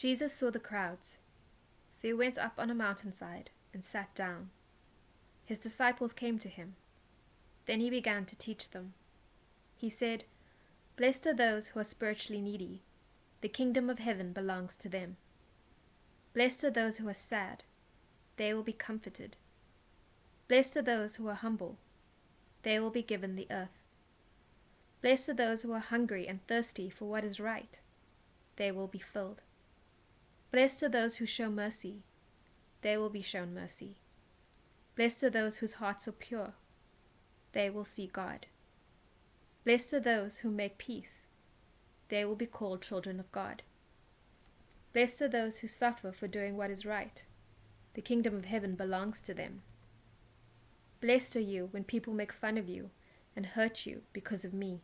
Jesus saw the crowds, so he went up on a mountainside and sat down. His disciples came to him. Then he began to teach them. He said, "Blessed are those who are spiritually needy. The kingdom of heaven belongs to them. Blessed are those who are sad. They will be comforted. Blessed are those who are humble. They will be given the earth. Blessed are those who are hungry and thirsty for what is right. They will be filled. Blessed are those who show mercy. They will be shown mercy. Blessed are those whose hearts are pure. They will see God. Blessed are those who make peace. They will be called children of God. Blessed are those who suffer for doing what is right. The kingdom of heaven belongs to them. Blessed are you when people make fun of you and hurt you because of me.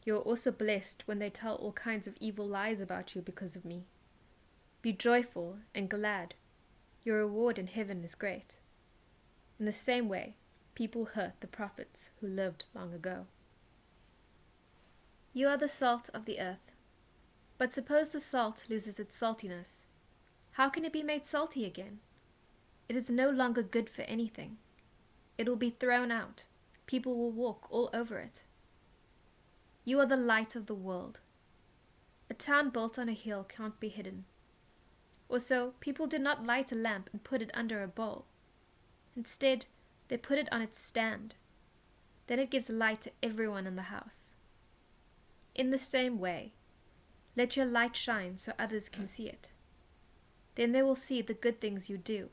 You are also blessed when they tell all kinds of evil lies about you because of me. Be joyful and glad. Your reward in heaven is great. In the same way, people hurt the prophets who lived long ago. You are the salt of the earth. But suppose the salt loses its saltiness. How can it be made salty again? It is no longer good for anything. It will be thrown out. People will walk all over it. You are the light of the world. A town built on a hill can't be hidden. Also, people did not light a lamp and put it under a bowl. Instead, they put it on its stand. Then it gives light to everyone in the house. In the same way, let your light shine so others can see it. Then they will see the good things you do,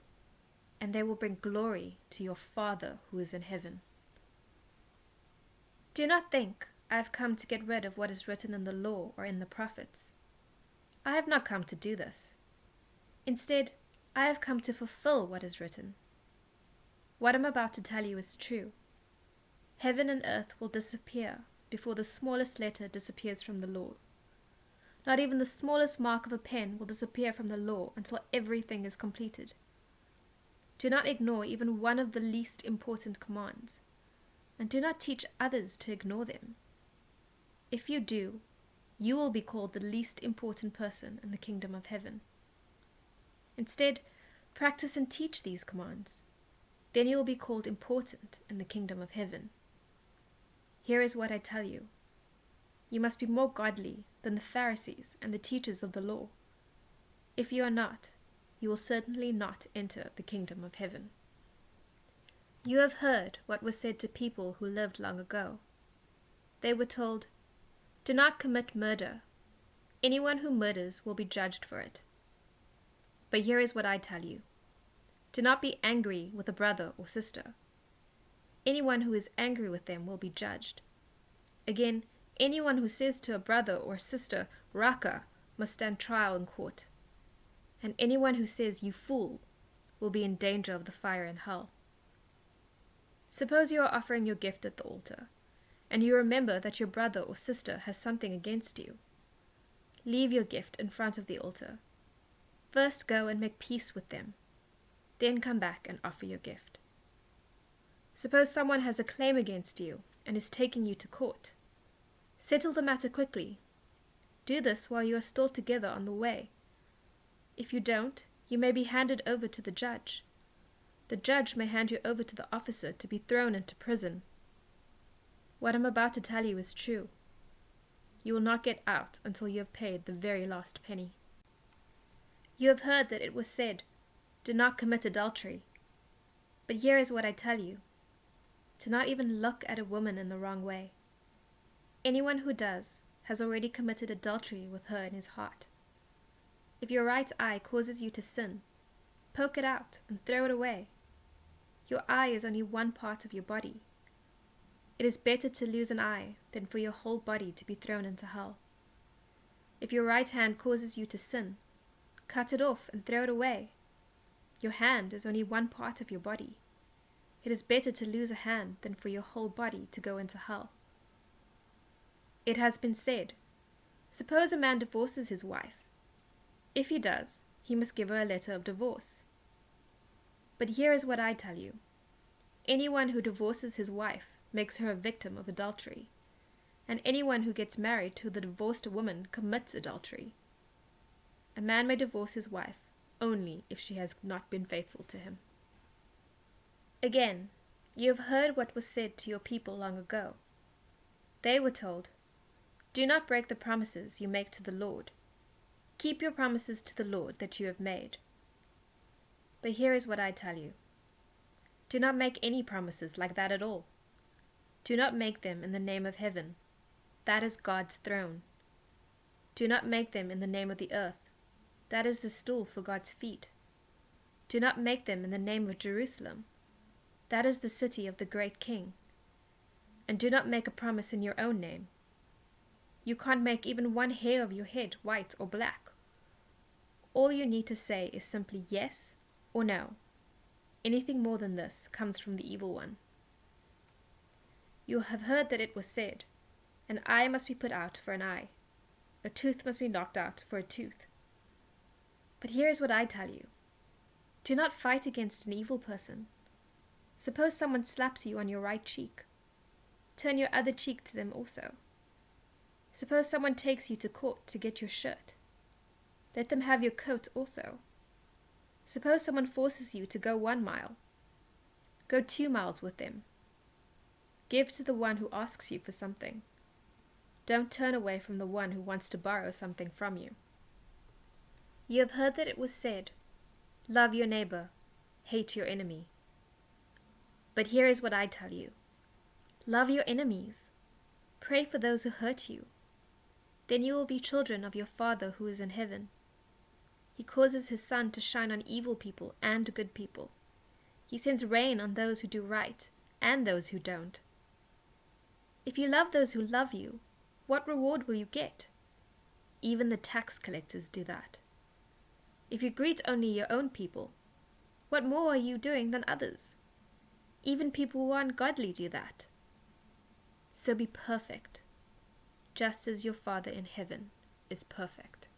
and they will bring glory to your Father who is in heaven. Do not think I have come to get rid of what is written in the law or in the prophets. I have not come to do this. Instead, I have come to fulfill what is written. What I'm about to tell you is true. Heaven and earth will disappear before the smallest letter disappears from the law. Not even the smallest mark of a pen will disappear from the law until everything is completed. Do not ignore even one of the least important commands, and do not teach others to ignore them. If you do, you will be called the least important person in the kingdom of heaven. Instead, practice and teach these commands. Then you will be called important in the kingdom of heaven. Here is what I tell you. You must be more godly than the Pharisees and the teachers of the law. If you are not, you will certainly not enter the kingdom of heaven. You have heard what was said to people who lived long ago. They were told, "Do not commit murder. Anyone who murders will be judged for it." But here is what I tell you. Do not be angry with a brother or sister. Anyone who is angry with them will be judged. Again, anyone who says to a brother or sister, "Raka," must stand trial in court. And anyone who says, "You fool," will be in danger of the fire in hell. Suppose you are offering your gift at the altar, and you remember that your brother or sister has something against you. Leave your gift in front of the altar. First go and make peace with them. Then come back and offer your gift. Suppose someone has a claim against you and is taking you to court. Settle the matter quickly. Do this while you are still together on the way. If you don't, you may be handed over to the judge. The judge may hand you over to the officer to be thrown into prison. What I'm about to tell you is true. You will not get out until you have paid the very last penny. You have heard that it was said, "Do not commit adultery." But here is what I tell you. Do not even look at a woman in the wrong way. Anyone who does has already committed adultery with her in his heart. If your right eye causes you to sin, poke it out and throw it away. Your eye is only one part of your body. It is better to lose an eye than for your whole body to be thrown into hell. If your right hand causes you to sin, cut it off and throw it away. Your hand is only one part of your body. It is better to lose a hand than for your whole body to go into hell. It has been said, suppose a man divorces his wife. If he does, he must give her a letter of divorce. But here is what I tell you. Anyone who divorces his wife makes her a victim of adultery, and anyone who gets married to the divorced woman commits adultery. A man may divorce his wife only if she has not been faithful to him. Again, you have heard what was said to your people long ago. They were told, "Do not break the promises you make to the Lord. Keep your promises to the Lord that you have made." But here is what I tell you. Do not make any promises like that at all. Do not make them in the name of heaven. That is God's throne. Do not make them in the name of the earth. That is the stool for God's feet. Do not make them in the name of Jerusalem. That is the city of the great King. And do not make a promise in your own name. You can't make even one hair of your head white or black. All you need to say is simply yes or no. Anything more than this comes from the evil one. You have heard that it was said, "An eye must be put out for an eye. A tooth must be knocked out for a tooth." But here is what I tell you. Do not fight against an evil person. Suppose someone slaps you on your right cheek. Turn your other cheek to them also. Suppose someone takes you to court to get your shirt. Let them have your coat also. Suppose someone forces you to go 1 mile. Go 2 miles with them. Give to the one who asks you for something. Don't turn away from the one who wants to borrow something from you. You have heard that it was said, "Love your neighbor, hate your enemy." But here is what I tell you. Love your enemies. Pray for those who hurt you. Then you will be children of your Father who is in heaven. He causes his sun to shine on evil people and good people. He sends rain on those who do right and those who don't. If you love those who love you, what reward will you get? Even the tax collectors do that. If you greet only your own people, what more are you doing than others? Even people who are ungodly do that. So be perfect, just as your Father in heaven is perfect.